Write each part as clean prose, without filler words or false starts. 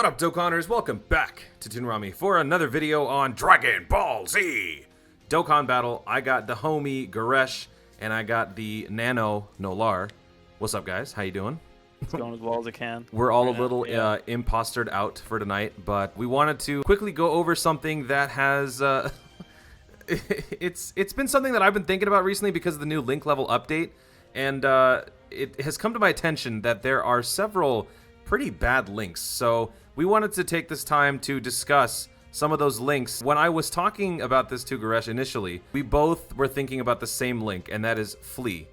up, Dokkaners? Welcome back to Toonrami for another video on Dragon Ball Z! Dokkan Battle. I got the homie Goresh, and I got the Nano NOLAR. What's up, guys? How you doing? It's going as well as it can. We're all a little impostered out for tonight, but we wanted to quickly go over something that has... it's been something that I've been thinking about recently because of the new link level update, and it has come to my attention that there are several pretty bad links. So we wanted to take this time to discuss some of those links. When I was talking about this to Goresh initially, we both were thinking about the same link, and that is Flea.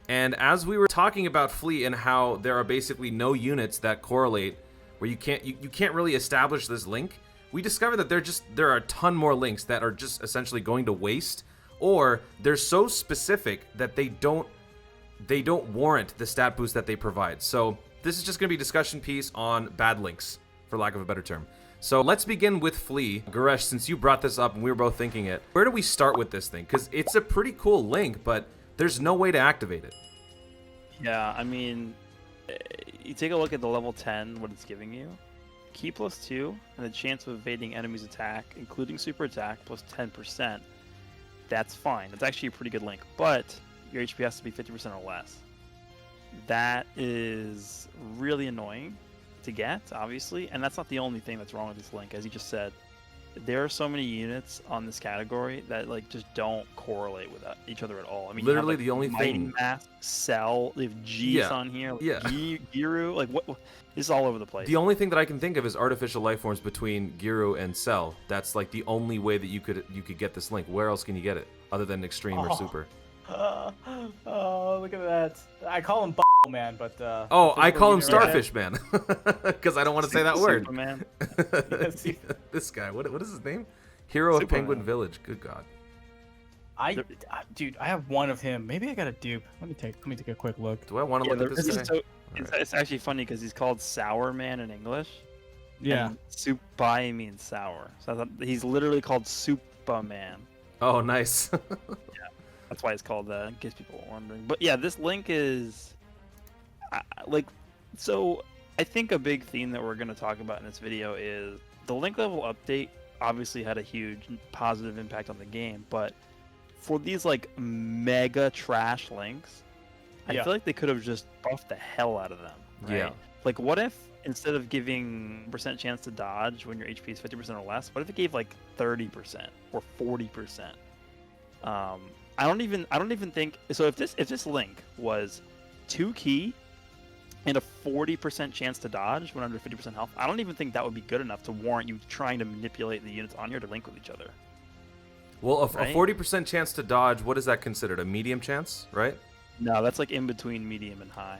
And as we were talking about Flea and how there are basically no units that correlate, where you can't really establish this link, we discovered that there are a ton more links that are just essentially going to waste, or they're so specific that they don't warrant the stat boost that they provide. So this is just going to be a discussion piece on bad links, for lack of a better term. So let's begin with Flea. Goresh, since you brought this up and we were both thinking it, where do we start with this thing? Because it's a pretty cool link, but there's no way to activate it. Yeah, I mean, you take a look at the level 10, what it's giving you. Key +2, and the chance of evading enemies' attack, including super attack, plus 10%. That's fine. That's actually a pretty good link, but your HP has to be 50% or less. That is really annoying to get, obviously, and that's not the only thing that's wrong with this link. As you just said, there are so many units on this category that just don't correlate with each other at all. I mean, literally you have, the only thing. Mask, Cell, they have Jeice on here, Giru, what? This is all over the place. The only thing that I can think of is artificial life forms between Giru and Cell. That's like the only way that you could get this link. Where else can you get it other than Extreme or Super? Oh, look at that! I call him Man, but I call him Starfish Man because I don't want to say that word. Man. This guy, what is his name? Hero of Penguin Village. Good God. Dude, I have one of him. Maybe I got a dupe. Let me take a quick look. Do I want to look at this guy? It's actually funny because he's called Sour Man in English. Yeah. And Soupai means sour. So I thought he's literally called Soupa Man. Oh, nice. Yeah, that's why it's called that, in case people are wondering. But yeah, this link is so I think a big theme that we're going to talk about in this video is the link level update obviously had a huge positive impact on the game, but for these mega trash links, I feel like they could have just buffed the hell out of them. Right? Yeah. Like, what if instead of giving % chance to dodge when your HP is 50% or less, what if it gave 30% or 40%? I don't even think so. If this link was 2 key and a 40% chance to dodge when under 50% health, I don't even think that would be good enough to warrant you trying to manipulate the units on here to link with each other. Well, a 40% chance to dodge, what is that considered? A medium chance, right? No, that's in between medium and high.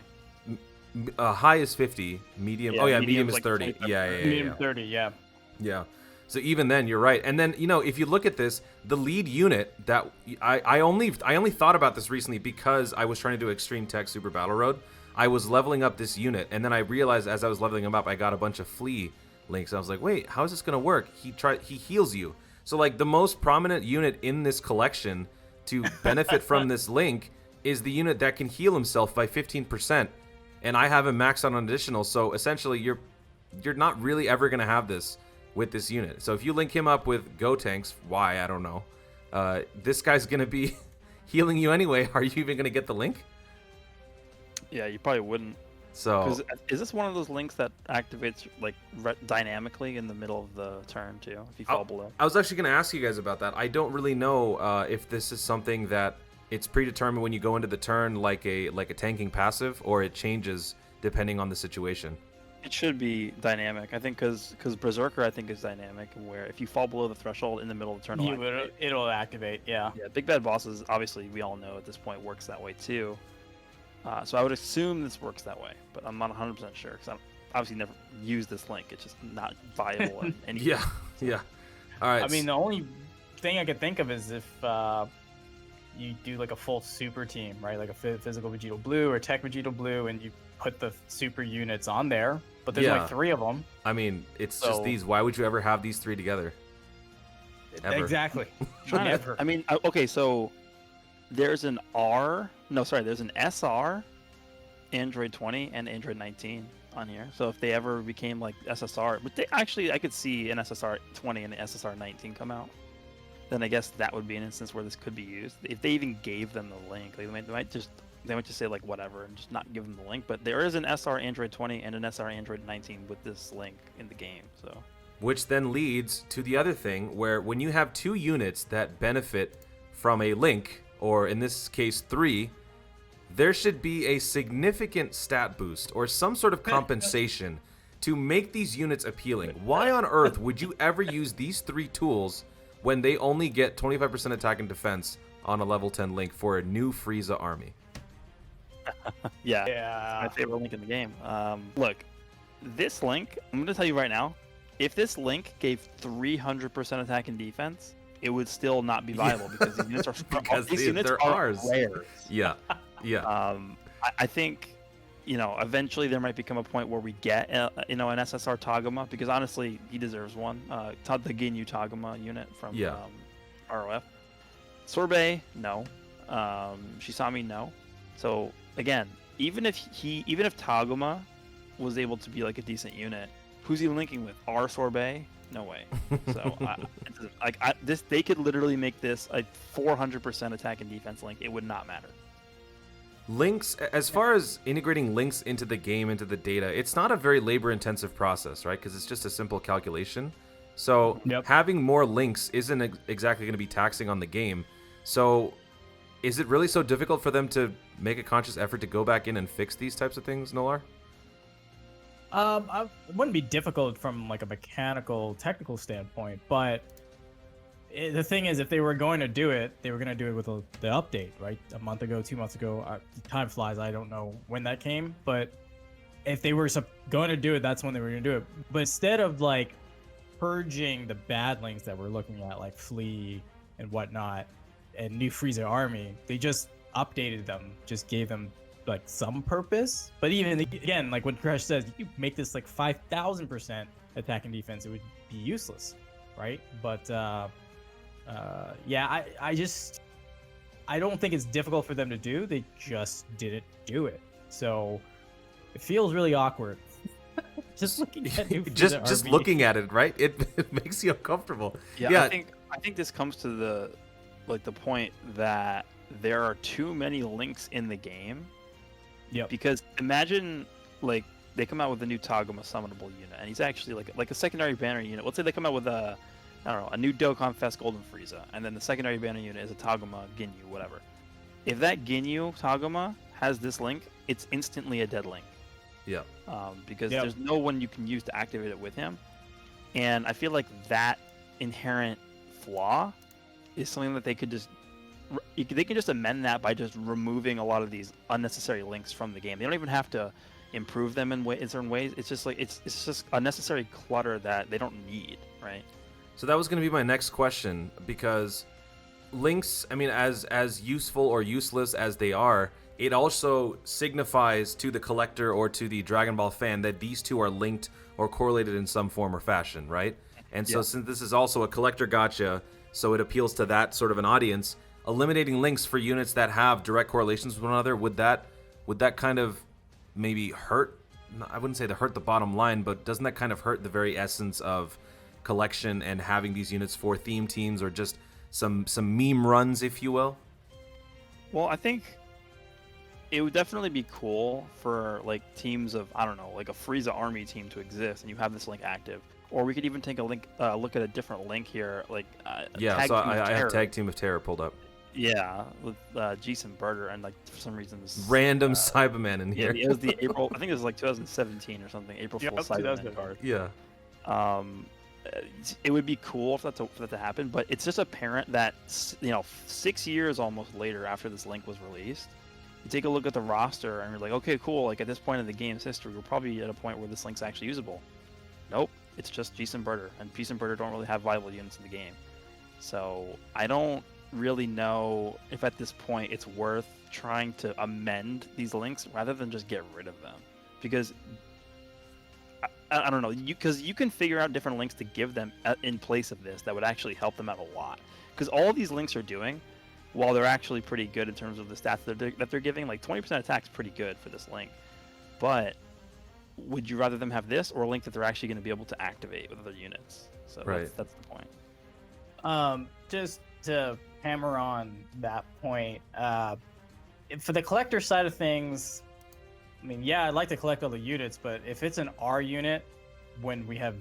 High is 50, medium. Yeah, medium is 30. Yeah. Medium 30, yeah. Yeah. So even then, you're right. And then, if you look at this, the lead unit that I only thought about this recently because I was trying to do Extreme Tech Super Battle Road. I was leveling up this unit, and then I realized as I was leveling him up, I got a bunch of Flea links. I was like, wait, how is this gonna work? He heals you. So the most prominent unit in this collection to benefit from this link is the unit that can heal himself by 15%, and I have him maxed out on additional. So essentially, you're not really ever gonna have this with this unit. So if you link him up with Gotenks, why I don't know, this guy's gonna be healing you anyway. Are you even gonna get the link? Yeah, you probably wouldn't. So is this one of those links that activates dynamically in the middle of the turn too, if you fall below? I was actually going to ask you guys about that. I don't really know if this is something that it's predetermined when you go into the turn, like a tanking passive, or it changes depending on the situation. It should be dynamic, I think, because Berserker I think is dynamic, where if you fall below the threshold in the middle of the turn, it'll activate. Yeah. Yeah, Big Bad Bosses obviously we all know at this point works that way too. So I would assume this works that way, but I'm not 100% sure because I obviously never used this link. It's just not viable in any Yeah. All right. I mean, the only thing I could think of is if you do a full super team, right? Like a physical Vegito Blue or Tech Vegito Blue, and you put the super units on there, but there's only 3 of them. I mean, it's just these. Why would you ever have these 3 together? Ever. Exactly. Never. I mean, okay, so there's there's an SR, Android 20, and Android 19 on here. So if they ever became like SSR, but they actually, I could see an SSR 20 and an SSR 19 come out. Then I guess that would be an instance where this could be used. If they even gave them the link, like they might just say like whatever and just not give them the link. But there is an SR Android 20 and an SR Android 19 with this link in the game. So, which then leads to the other thing where when you have two units that benefit from a link, or in this case 3, there should be a significant stat boost or some sort of compensation to make these units appealing. Why on earth would you ever use these 3 tools when they only get 25% attack and defense on a level 10 link for a new Frieza army? yeah, my favorite link in the game. Look, this link, I'm going to tell you right now, if this link gave 300% attack and defense, it would still not be viable because these units are they're ours. Rare. Yeah. I think, eventually there might become a point where we get, an SSR Taguma, because honestly, he deserves one. The Ginyu Taguma unit from ROF. Sorbet, no. Shisami, no. So again, even if Taguma was able to be like a decent unit, who's he linking with? Our Sorbet? No way. So they could literally make this a 400% attack and defense link. It would not matter. Links, as far as integrating links into the game, into the data, it's not a very labor-intensive process, right? Because it's just a simple calculation. So having more links isn't exactly going to be taxing on the game. So is it really so difficult for them to make a conscious effort to go back in and fix these types of things, Nolar? It wouldn't be difficult from like a mechanical, technical standpoint, but the thing is, if they were going to do it, they were going to do it with the update, right? A month ago, 2 months ago. Time flies. I don't know when that came, but if they were going to do it, that's when they were going to do it. But instead of like purging the bad links that we're looking at, like Flea and whatnot, and new Frieza army, they just updated them, just gave them like some purpose. But even again, like when Crash says, you make this like 5,000% attack and defense, it would be useless, right? But yeah, I don't think it's difficult for them to do. They just didn't do it, so it feels really awkward. Just looking at new just looking at it, right? It makes you uncomfortable. Yeah. I think this comes to the point that there are too many links in the game. Yeah. Because imagine like they come out with a new Taguma summonable unit, and he's actually like a secondary banner unit. Let's say they come out with a new Dokkan Fest Golden Frieza, and then the secondary banner unit is a Taguma Ginyu, whatever. If that Ginyu Taguma has this link, it's instantly a dead link. Yeah. Because there's no one you can use to activate it with him, and I feel like that inherent flaw is something that they can just amend that by just removing a lot of these unnecessary links from the game. They don't even have to improve them in certain ways. It's just like it's just unnecessary clutter that they don't need, right? So that was going to be my next question, because links, I mean, as useful or useless as they are, it also signifies to the collector or to the Dragon Ball fan that these two are linked or correlated in some form or fashion, right? And so since this is also a collector gacha, so it appeals to that sort of an audience, eliminating links for units that have direct correlations with one another, would that kind of maybe hurt? I wouldn't say to hurt the bottom line, but doesn't that kind of hurt the very essence of collection and having these units for theme teams or just some meme runs, if you will? Well, I think it would definitely be cool for like teams of, I don't know, like a Frieza army team to exist, and you have this link active. Or we could even take a look at a different link here, like so I have Tag Team of Terror pulled up. Yeah, with Jeice and Berter, and like for some reason this random Cyberman in here. Yeah, it was the April. I think it was like 2017 or something. April Fool's Cyberman card. Yeah. It would be cool for that to happen, but it's just apparent that 6 years almost later after this link was released, you take a look at the roster and you're like, okay, cool. Like at this point in the game's history, we're probably at a point where this link's actually usable. Nope, it's just Jeice and Berter, and Jeice and Berter don't really have viable units in the game. So I don't really know if at this point it's worth trying to amend these links rather than just get rid of them, because I don't know, because you can figure out different links to give them in place of this that would actually help them out a lot, because all these links are doing, while they're actually pretty good in terms of the stats that they're giving, like 20% attack is pretty good for this link, but would you rather them have this or a link that they're actually going to be able to activate with other units? So that's the point. Just to hammer on that point, for the collector side of things, I mean, yeah, I'd like to collect all the units, but if it's an R unit, when we have,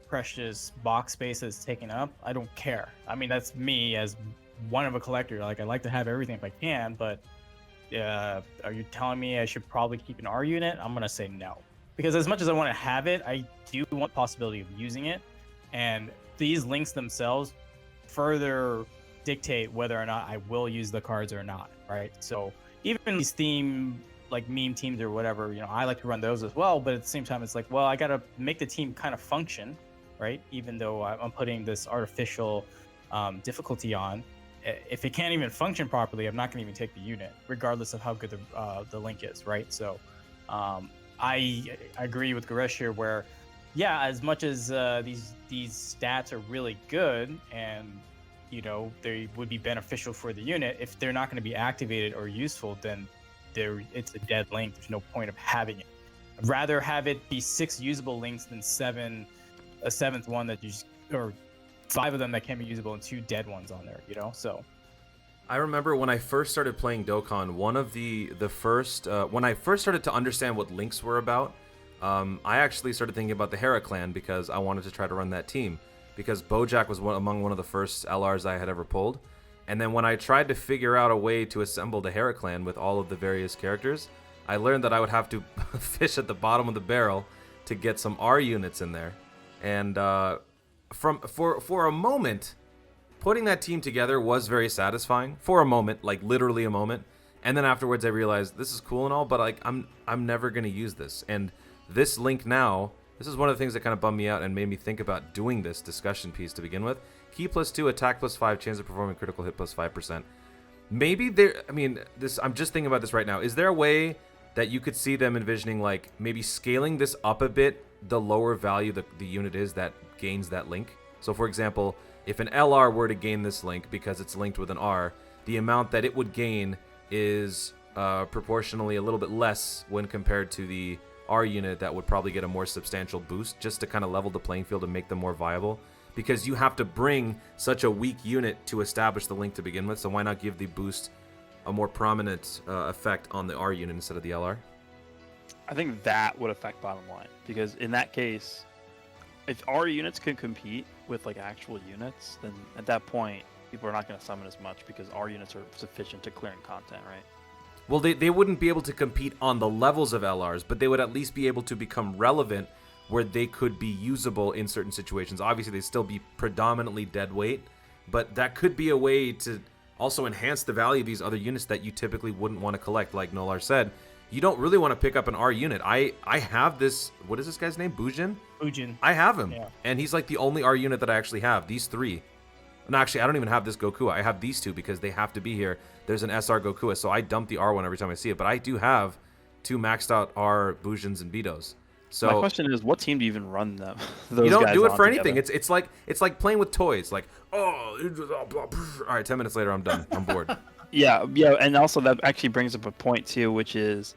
precious box space that's taken up, I don't care. I mean, that's me as one of a collector. Like, I like to have everything if I can, but are you telling me I should probably keep an R unit? I'm gonna say no, because as much as I want to have it, I do want the possibility of using it, and these links themselves further dictate whether or not I will use the cards or not, right? So even these meme teams or whatever, I like to run those as well, but at the same time, it's like, well, I gotta make the team kind of function, right? Even though I'm putting this artificial difficulty on, if it can't even function properly, I'm not gonna even take the unit, regardless of how good the link is, right? So I agree with Goresh here, where yeah, as much as these stats are really good and they would be beneficial for the unit, if they're not going to be activated or useful, then it's a dead link. There's no point of having it. I'd rather have it be 6 usable links than a 7th one that or 5 of them that can be usable and 2 dead ones on there, so. I remember when I first started playing Dokkan, one of the first, when I first started to understand what links were about, I actually started thinking about the Hera clan because I wanted to try to run that team, because Bojack was among one of the first LRs I had ever pulled. And then when I tried to figure out a way to assemble the Hera clan with all of the various characters, I learned that I would have to fish at the bottom of the barrel to get some R units in there. And for a moment, putting that team together was very satisfying. For a moment, like literally a moment. And then afterwards I realized this is cool and all, but like I'm never gonna use this. And this link now, this is one of the things that kind of bummed me out and made me think about doing this discussion piece to begin with. Key +2, attack +5, chance of performing critical hit +5%. Maybe I'm just thinking about this right now. Is there a way that you could see them envisioning, like, maybe scaling this up a bit, the lower value the unit is that gains that link? So, for example, if an LR were to gain this link because it's linked with an R, the amount that it would gain is proportionally a little bit less when compared to the R unit that would probably get a more substantial boost, just to kind of level the playing field and make them more viable. Because you have to bring such a weak unit to establish the link to begin with, so why not give the boost a more prominent effect on the R unit instead of the LR? I think that would affect bottom line, because in that case, if R units can compete with like actual units, then at that point, people are not going to summon as much because R units are sufficient to clearing content, right? Well, they wouldn't be able to compete on the levels of LRs, but they would at least be able to become relevant where they could be usable in certain situations. Obviously, they'd still be predominantly dead weight, but that could be a way to also enhance the value of these other units that you typically wouldn't want to collect. Like NOLAR said, you don't really want to pick up an R unit. I have this, what is this guy's name? Bujin? Bujin. I have him, yeah. And he's like the only R unit that I actually have. These 3. No, actually, I don't even have this Goku. I have these 2 because they have to be here. There's an SR Goku, so I dump the R one every time I see it. But I do have 2 maxed out R Bujins and Bitos. So my question is, what team do you even run them? Those you don't guys do it on for together? anything. It's like playing with toys. Like, all right, 10 minutes later, I'm done. I'm bored. Yeah, and also that actually brings up a point too, which is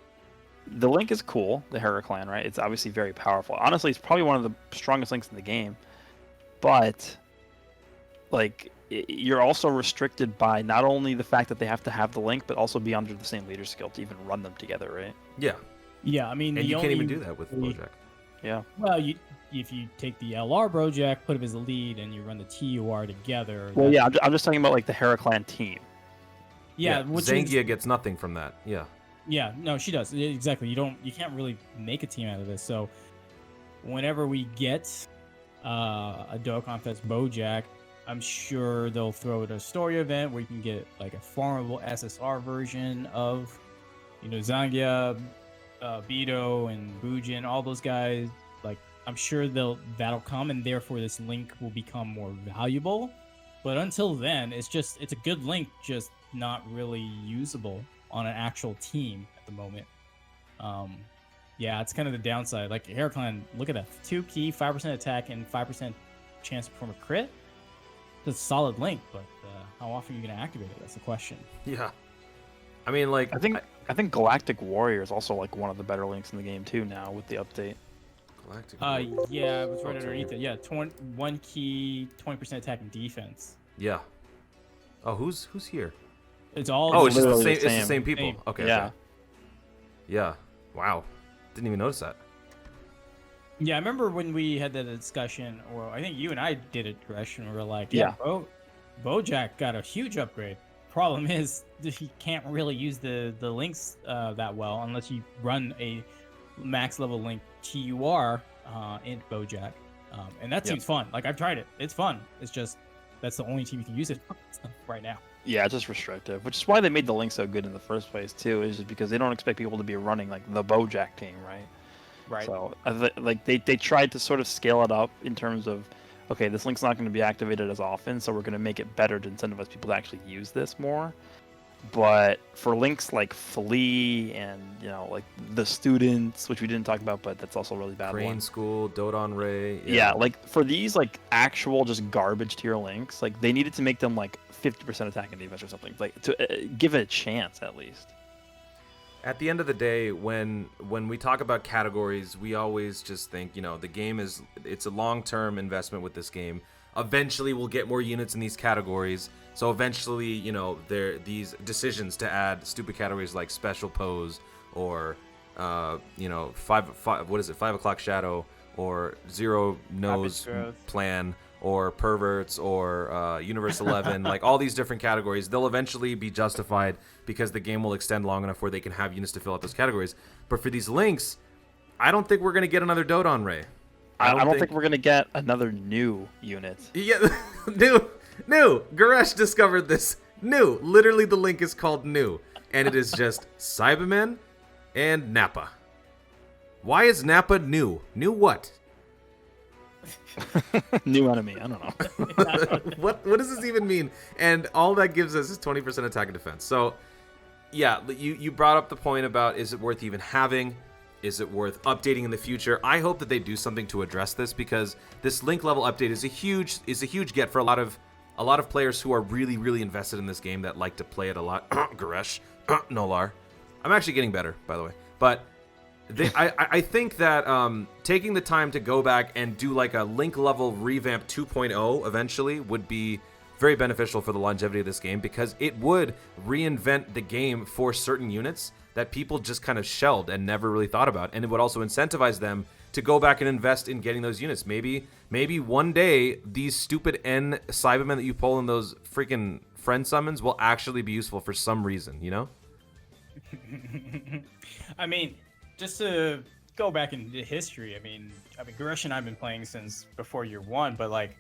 the link is cool, the Hera clan, right? It's obviously very powerful. Honestly, it's probably one of the strongest links in the game, but like you're also restricted by not only the fact that they have to have the link, but also be under the same leader skill to even run them together, right? Yeah. Yeah, I mean, and you can't even do that with Bojack. Yeah. Well, if you take the LR Bojack, put him as a lead, and you run the TUR together. Well, yeah, I'm just talking about like the Hera clan team. Yeah, Zangia gets nothing from that. Yeah. Yeah, no, she does. Exactly. You can't really make a team out of this. So whenever we get a Dokkan Fest Bojack, I'm sure they'll throw it a story event where you can get like a farmable SSR version of, Zangia, Beto, and Bujin, all those guys. Like, I'm sure that'll come, and therefore this link will become more valuable. But until then, it's a good link, just not really usable on an actual team at the moment. Yeah, it's kind of the downside. Like Heraclan, look at that, 2 key, 5% attack, and 5% chance to perform a crit. It's a solid link, but how often are you going to activate it? That's the question. Yeah. I mean, like, I think I think Galactic Warrior is also like one of the better links in the game too now with the update. Galactic. Yeah, it was right Oh, it's underneath right it. Yeah, 1 key, 20% attack and defense. Yeah. Oh, who's here? It's all. Oh, it's just the literally same. the It's the same. same people. Same. Okay. Yeah. Okay. Yeah. Wow. Didn't even notice that. Yeah, I remember when we had that discussion, or I think you and I did it, Gresh, and we were like, Yeah. Bojack got a huge upgrade. Problem is, he can't really use the links that well unless you run a max level link TUR in Bojack. And that seems fun. Like, I've tried it. It's fun. It's just, that's the only team you can use it for right now. Yeah, it's just restrictive, which is why they made the link so good in the first place too. Is just because they don't expect people to be running like the Bojack team, right? Right. So like they tried to sort of scale it up in terms of, okay, this link's not going to be activated as often, so we're going to make it better to incentivize people to actually use this more. But for links like Flea and like the students, which we didn't talk about, but that's also a really bad Crane one. School, Dodon Ray. Yeah, like for these like actual just garbage tier links, like they needed to make them like 50% attack and defense or something, like to give it a chance at least. At the end of the day, when we talk about categories, we always just think, the game it's a long-term investment with this game. Eventually, we'll get more units in these categories. So eventually, there these decisions to add stupid categories like special pose or, 5 o'clock shadow or zero nose plan or perverts or Universe 11, like all these different categories, they'll eventually be justified because the game will extend long enough where they can have units to fill out those categories. But for these links, I don't think we're going to get another Dodon Ray. I don't think we're going to get another new unit. Yeah, new. Goresh discovered this. New. Literally, the link is called new. And it is just Cybermen and Nappa. Why is Nappa new? New what? New enemy. I don't know. What does this even mean? And all that gives us is 20% attack and defense. So, yeah, you brought up the point about, is it worth even having? Is it worth updating in the future? I hope that they do something to address this, because this link level update is a huge get for a lot of players who are really, really invested in this game, that like to play it a lot. Goresh, NOLAR. I'm actually getting better, by the way. But I think that taking the time to go back and do like a link level revamp 2.0 eventually would be very beneficial for the longevity of this game, because it would reinvent the game for certain units that people just kind of shelled and never really thought about, and it would also incentivize them to go back and invest in getting those units. Maybe one day these stupid N Cybermen that you pull in those freaking friend summons will actually be useful for some reason, I mean, just to go back into history, I mean, Goresh and I have been playing since before year one, but like,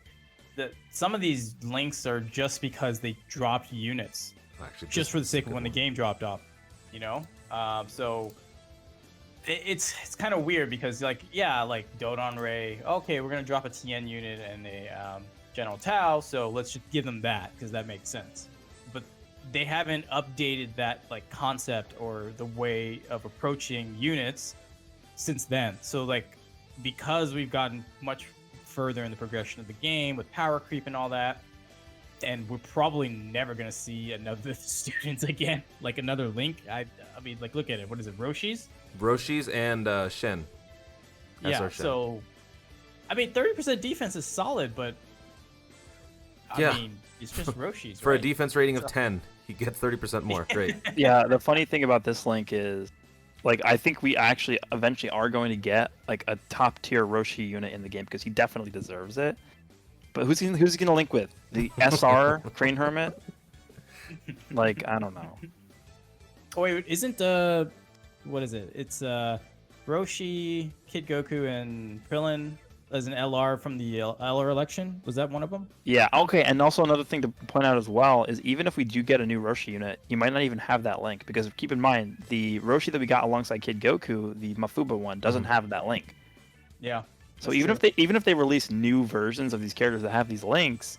some of these links are just because they dropped units, Actually, just for the sake of when the game dropped off, so it's kind of weird, because like Dodon Ray, okay, we're gonna drop a Tien unit and a General Tao, so let's just give them that because that makes sense. But they haven't updated that like concept or the way of approaching units since then. So like, because we've gotten much further in the progression of the game with power creep and all that, and we're probably never gonna see another students again, like another link. I mean, like, look at it. What is it? Roshi's and Shen. Yeah. Shen. So, I mean, 30% defense is solid, but I mean, it's just Roshi's. For right? a defense rating of 10, he gets 30% more. Great. Yeah, the funny thing about this link is, like, I think we actually eventually are going to get like a top tier Roshi unit in the game, because he definitely deserves it. But who's he gonna link with? The SR Crane Hermit? Like, I don't know. Oh wait, isn't what is it? It's Roshi, Kid Goku, and Krillin as an LR from the LR election. Was that one of them? Yeah. Okay. And also another thing to point out as well is, even if we do get a new Roshi unit, you might not even have that link, because keep in mind the Roshi that we got alongside Kid Goku, the Mafuba one, doesn't have that link. Yeah. So even if they release new versions of these characters that have these links,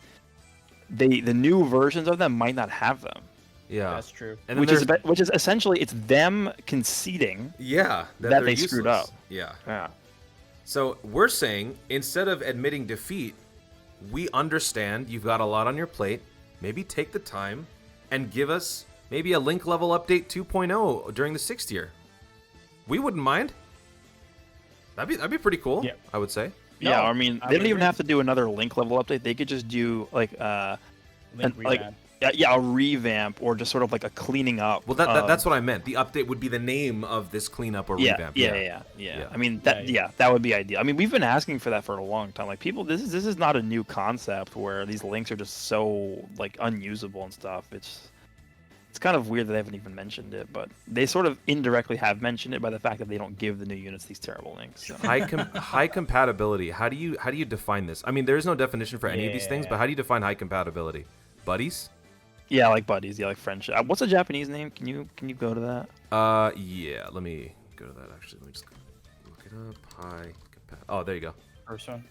the new versions of them might not have them. Yeah, that's true. And which is essentially, it's them conceding that they screwed up. Yeah. Yeah. So we're saying, instead of admitting defeat, we understand you've got a lot on your plate. Maybe take the time and give us maybe a link level update 2.0 during the 6th year. We wouldn't mind. That'd be pretty cool. Yeah. I would say. Yeah, No, I mean, I they don't would even agree. have to do another link level update. They could just do like Link like revamp. yeah, a revamp or just sort of like a cleaning up. Well, that's what I meant. The update would be the name of this cleanup or yeah, revamp. yeah. I mean, that would be ideal. I mean, we've been asking for that for a long time. Like people, this is not a new concept where these links are just so like unusable and stuff. It's kind of weird that they haven't even mentioned it, but they sort of indirectly have mentioned it by the fact that they don't give the new units these terrible links. So. High compatibility. How do you define this? I mean, there is no definition for any of these things, but how do you define high compatibility? Buddies? Yeah, like buddies. Yeah, like friendship. What's a Japanese name? Can you go to that? Yeah. Let me go to that. Actually, let me just look it up. Oh, there you go. First one.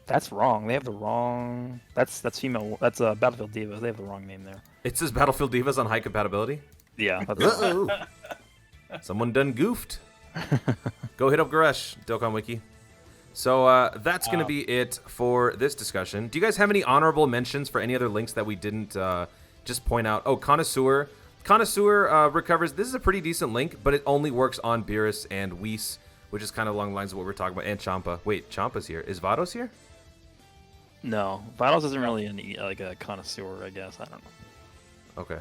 That's wrong. They have the wrong. That's female. That's Battlefield Divas. They have the wrong name there. It says Battlefield Divas on high compatibility. Yeah. That's Uh-oh. Someone done goofed. Go hit up Goresh, Dokkan Wiki. So that's going to be it for this discussion. Do you guys have any honorable mentions for any other links that we didn't just point out? Oh, Connoisseur. Connoisseur recovers. This is a pretty decent link, but it only works on Beerus and Whis, which is kind of along the lines of what we're talking about, and Champa. Wait, Champa's here. Is Vados here? No, Vitals isn't really like a connoisseur, I guess. I don't know. Okay.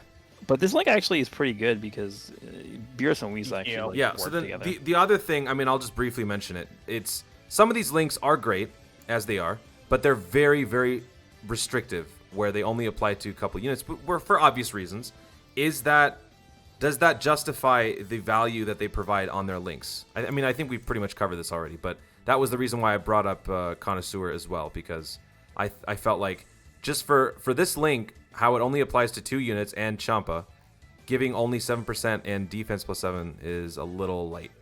But this link actually is pretty good because Beerus and Whis actually like, yeah. work So then together. the other thing, I mean, I'll just briefly mention it. It's some of these links are great as they are, but they're very, very restrictive, where they only apply to a couple units, but for obvious reasons. Does that justify the value that they provide on their links? I mean, I think we've pretty much covered this already, but that was the reason why I brought up Connoisseur as well, because I felt like just for this link, how it only applies to 2 units and Champa, giving only 7% and defense plus 7 is a little light.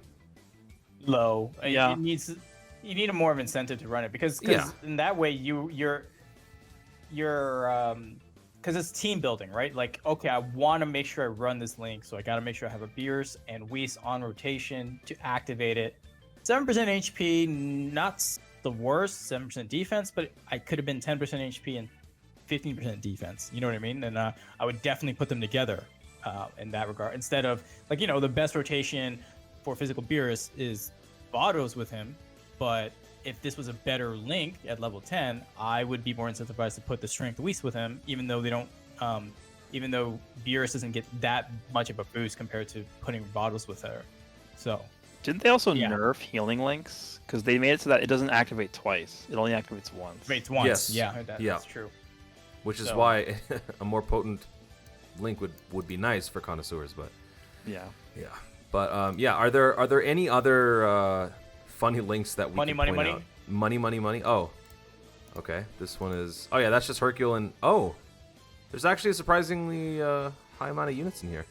Low. Yeah. You need a more of incentive to run it because Yeah. in that way you're because it's team building, right? Like, okay, I want to make sure I run this link, so I got to make sure I have a Beerus and Whis on rotation to activate it. 7% HP, not the worst. 7% defense, but I could have been 10% HP and 15% defense. You know what I mean? And I would definitely put them together in that regard, instead of like, you know, the best rotation for physical Beerus is Vados with him, but if this was a better link at level 10, I would be more incentivized to put the strength Whis with him, even though they don't, even though Beerus doesn't get that much of a boost compared to putting Vados with her. So Didn't they also Yeah. nerf healing links? Because they made it so that it doesn't activate twice. It only activates once. rates once. Yes. Yeah, Yeah. that's true. Which is So- why a more potent link would be nice for connoisseurs, but Yeah. yeah. But yeah, are there any other funny links that we Money, can money, point money? out? Money. Oh, okay. This one is. Oh yeah, that's just Hercule and oh, there's actually a surprisingly high amount of units in here.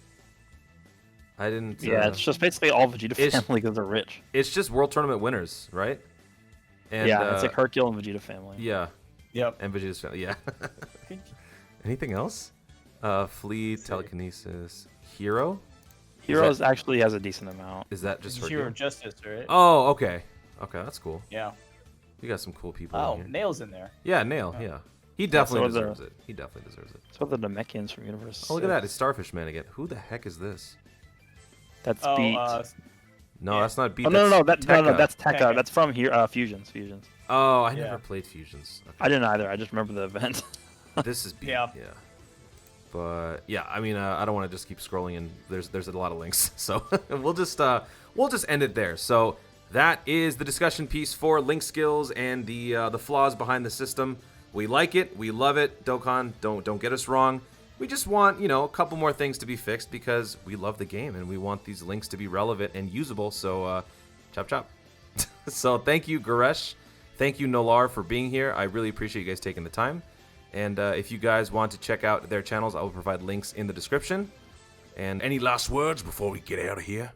I didn't. Yeah, it's just basically all Vegeta it's- family because they're rich. It's just World Tournament winners, right? And, Yeah, it's like Hercule and Vegeta family. Yeah, Yep. and Vegeta's family. Yeah. Anything else? Fleet, telekinesis, hero. Heroes actually has a decent amount. Is that just It's Hercule? Hero Justice, right? Oh, okay. Okay, that's cool. Yeah. You got some cool people Oh, in here. Nail's in there. Yeah, Nail. Yeah, he definitely so are deserves it. He definitely deserves it. It's one of the Namekians from Universe. Oh, look at that! It's Starfish Man again. Who the heck is this? That's Oh, Beat. No, Yeah. that's not Beat. Oh no, that's no, Tekka. that's Tekka. Tekka. That's from here. Fusions. Oh, I Yeah. never played Fusions. Okay. I didn't either. I just remember the event. This is Beat. Yeah. Yeah. But yeah, I mean, I don't want to just keep scrolling, and there's a lot of links, so we'll just end it there. So that is the discussion piece for link skills and the flaws behind the system. We like it, we love it. Dokkan, don't get us wrong. We just want, you know, a couple more things to be fixed because we love the game and we want these links to be relevant and usable. So chop chop. So thank you, Goresh. Thank you, NOLAR, for being here. I really appreciate you guys taking the time. And if you guys want to check out their channels, I will provide links in the description. And any last words before we get out of here?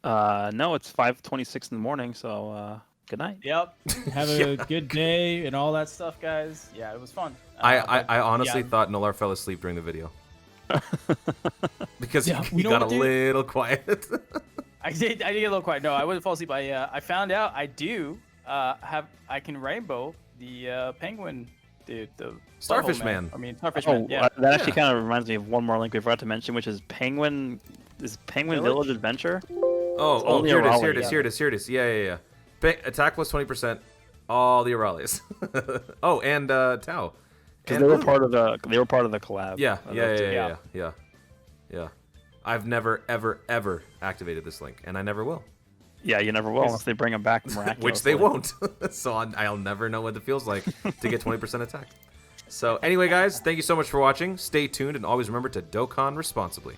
No, it's 5:26 in the morning, so good night. Yep. Have a good day and all that stuff, guys. Yeah, it was fun. I honestly yeah. thought Nolar fell asleep during the video. Because Yeah, he you know got a what, dude? little quiet. I did get a little quiet. No, I wouldn't fall asleep. I found out I do I can rainbow the penguin dude, the Starfish Butthole Man. I mean, Starfish Oh, Man. Yeah. that actually Yeah. kind of reminds me of one more link we forgot to mention, which is Penguin Village? Village Adventure. Oh, only here a it is, rally, here it is, yeah. here it is, here it is. Yeah. Attack plus 20%. All the Auralias. Oh, and Tau. Because And they were Blue. part of the collab. Yeah. of those two. Yeah. I've never, ever activated this link, and I never will. Yeah, you never will unless they bring them back miraculously. Which they won't. So I'll never know what it feels like to get 20% attack. So anyway, guys, thank you so much for watching. Stay tuned, and always remember to Dokkan responsibly.